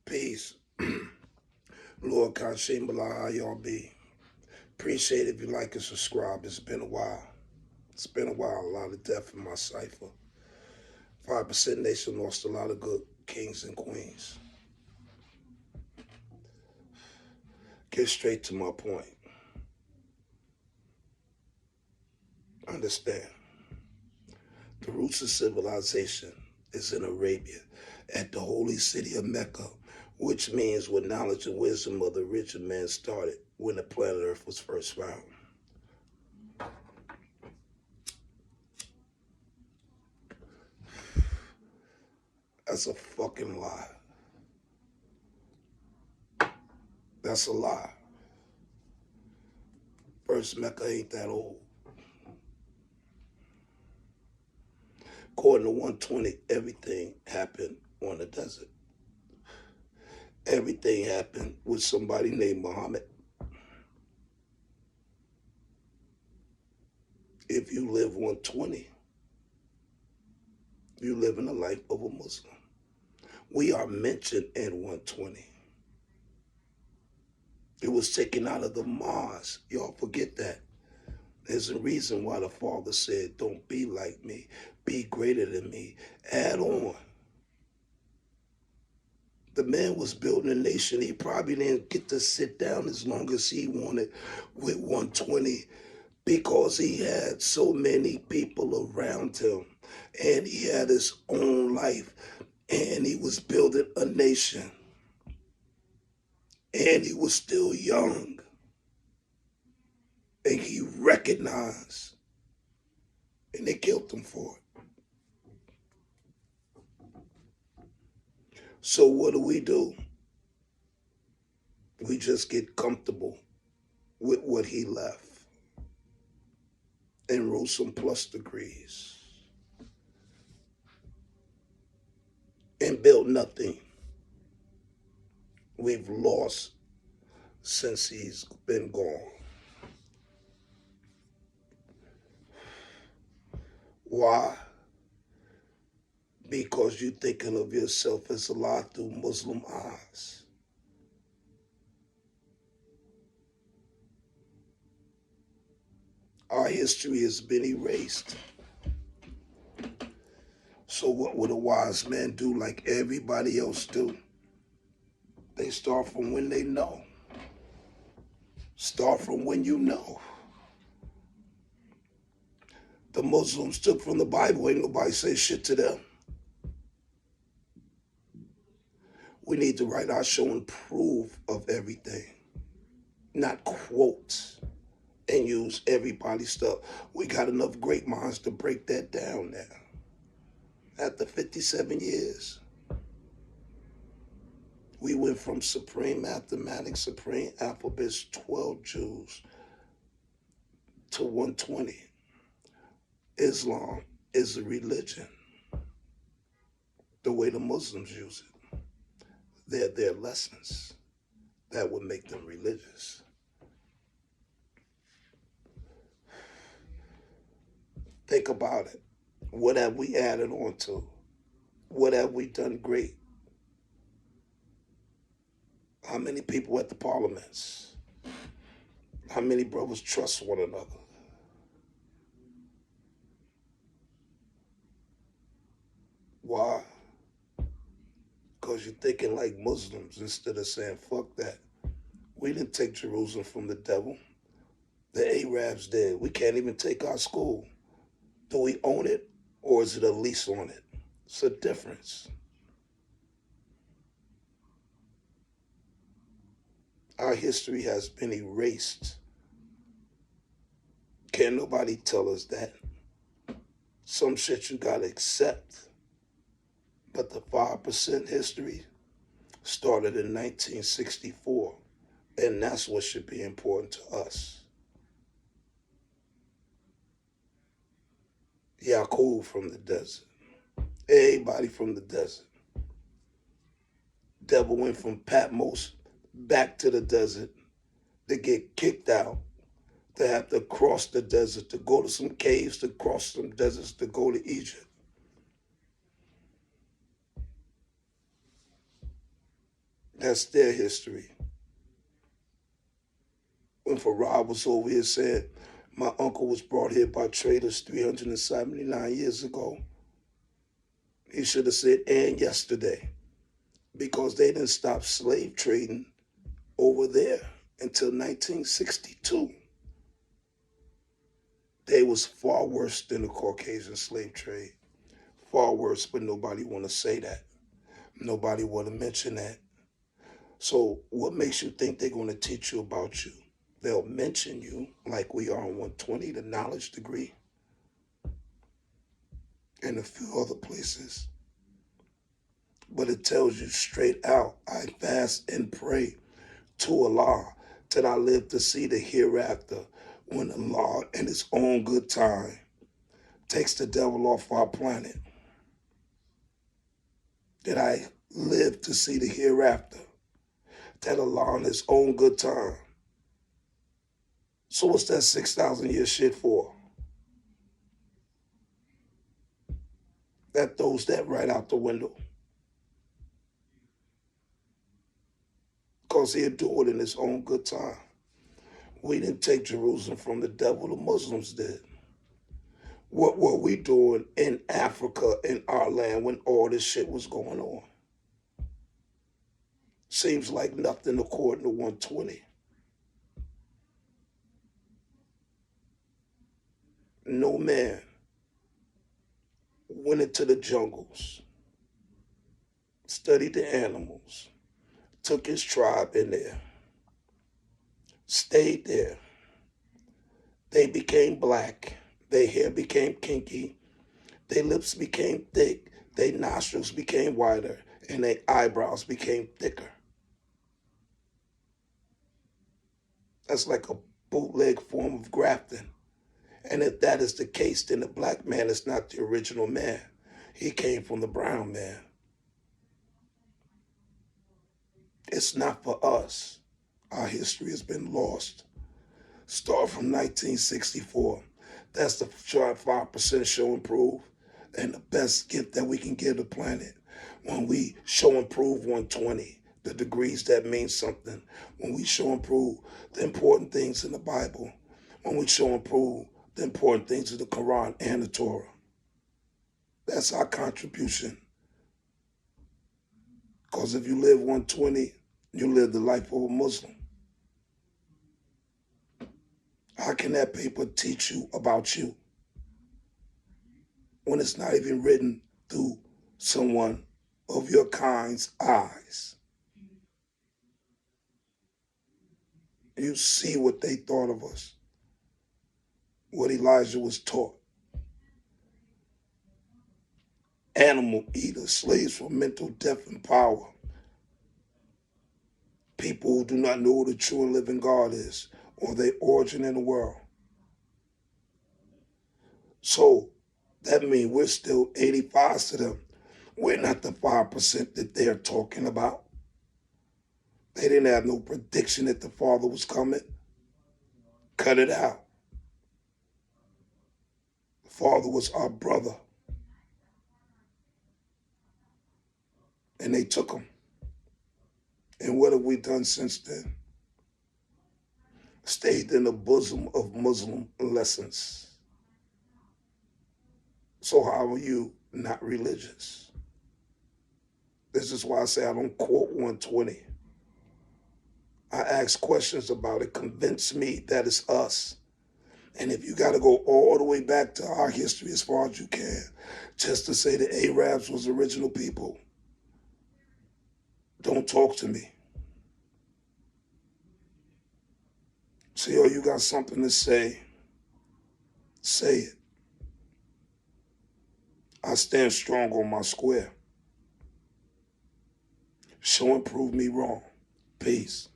Peace. Lord Kashem Bala, how y'all be? Appreciate it if you like and subscribe. It's been a while. A lot of death in my cipher. 5% Nation lost a lot of good kings and queens. Get straight to my point. Understand. The roots of civilization is in Arabia, at the holy city of Mecca, which means where knowledge and wisdom of the original man started when the planet Earth was first found. That's a fucking lie. That's a lie. First Mecca ain't that old. According to 120, everything happened on the desert. Everything happened with somebody named Muhammad. If you live 120, you live in the life of a Muslim. We are mentioned in 120. It was taken out of the Mars. Y'all forget that. There's a reason why the Father said, don't be like me, be greater than me. Add on. The man was building a nation. He probably didn't get to sit down as long as he wanted with 120 because he had so many people around him and he had his own life and he was building a nation and he was still young and he recognized and they killed him for it. So what do? We just get comfortable with what he left and wrote some plus degrees and built nothing. We've lost since he's been gone. Why? Because you're thinking of yourself as Allah through Muslim eyes. Our history has been erased. So what would a wise man do like everybody else do? They start from when they know. Start from when you know. The Muslims took from the Bible. Ain't nobody say shit to them. We need to write our show and prove of everything, not quotes and use everybody's stuff. We got enough great minds to break that down now. After 57 years, we went from supreme mathematics, supreme alphabets, 12 Jews, to 120. Islam is a religion, the way the Muslims use it. They're their lessons that would make them religious. Think about it. What have we added on to? What have we done great? How many people at the parliaments? How many brothers trust one another? Why? Because you're thinking like Muslims instead of saying, fuck that. We didn't take Jerusalem from the devil. The Arabs did. We can't even take our school. Do we own it or is it a lease on it? It's a difference. Our history has been erased. Can't nobody tell us that. Some shit you gotta accept. But the 5% history started in 1964, and that's what should be important to us. Yaqub from the desert. Everybody from the desert. Devil went from Patmos back to the desert to get kicked out, to have to cross the desert, to go to some caves, to cross some deserts, to go to Egypt. That's their history. When Farad was over here saying my uncle was brought here by traders 379 years ago, he should have said and yesterday, because they didn't stop slave trading over there until 1962. They was far worse than the Caucasian slave trade. Far worse, but nobody want to say that. Nobody want to mention that. So what makes you think they're going to teach you about you? They'll mention you like we are on 120, the knowledge degree, and a few other places. But it tells you straight out, I fast and pray to Allah that I live to see the hereafter, when Allah in his own good time takes the devil off our planet. That I live to see the hereafter, that Allah in his own good time. So what's that 6,000 year shit for? That throws that right out the window. Because he'll do it in his own good time. We didn't take Jerusalem from the devil, the Muslims did. What were we doing in Africa, in our land, when all this shit was going on? Seems like nothing according to 120. No man went into the jungles, studied the animals, took his tribe in there, stayed there. They became black. Their hair became kinky. Their lips became thick. Their nostrils became wider. And their eyebrows became thicker. That's like a bootleg form of grafting. And if that is the case, then the black man is not the original man. He came from the brown man. It's not for us. Our history has been lost. Start from 1964. That's the 5% show and prove, and the best gift that we can give the planet. When we show and prove 120, the degrees that mean something. When we show and prove the important things in the Bible. When we show and prove the important things of the Quran and the Torah. That's our contribution. Because if you live 120, you live the life of a Muslim. How can that paper teach you about you when it's not even written through someone of your kind's eyes? You see what they thought of us, what Elijah was taught. Animal eaters, slaves for mental death and power. People who do not know who the true and living God is or their origin in the world. So that means we're still 85 to them. We're not the 5% that they're talking about. They didn't have no prediction that the Father was coming. Cut it out. The Father was our brother. And they took him. And what have we done since then? Stayed in the bosom of Muslim lessons. So how are you not religious? This is why I say I don't quote 120. I ask questions about it. Convince me that it's us. And if you got to go all the way back to our history as far as you can, just to say the Arabs was original people, don't talk to me. See, oh, you got something to say it. I stand strong on my square. Show and prove me wrong. Peace.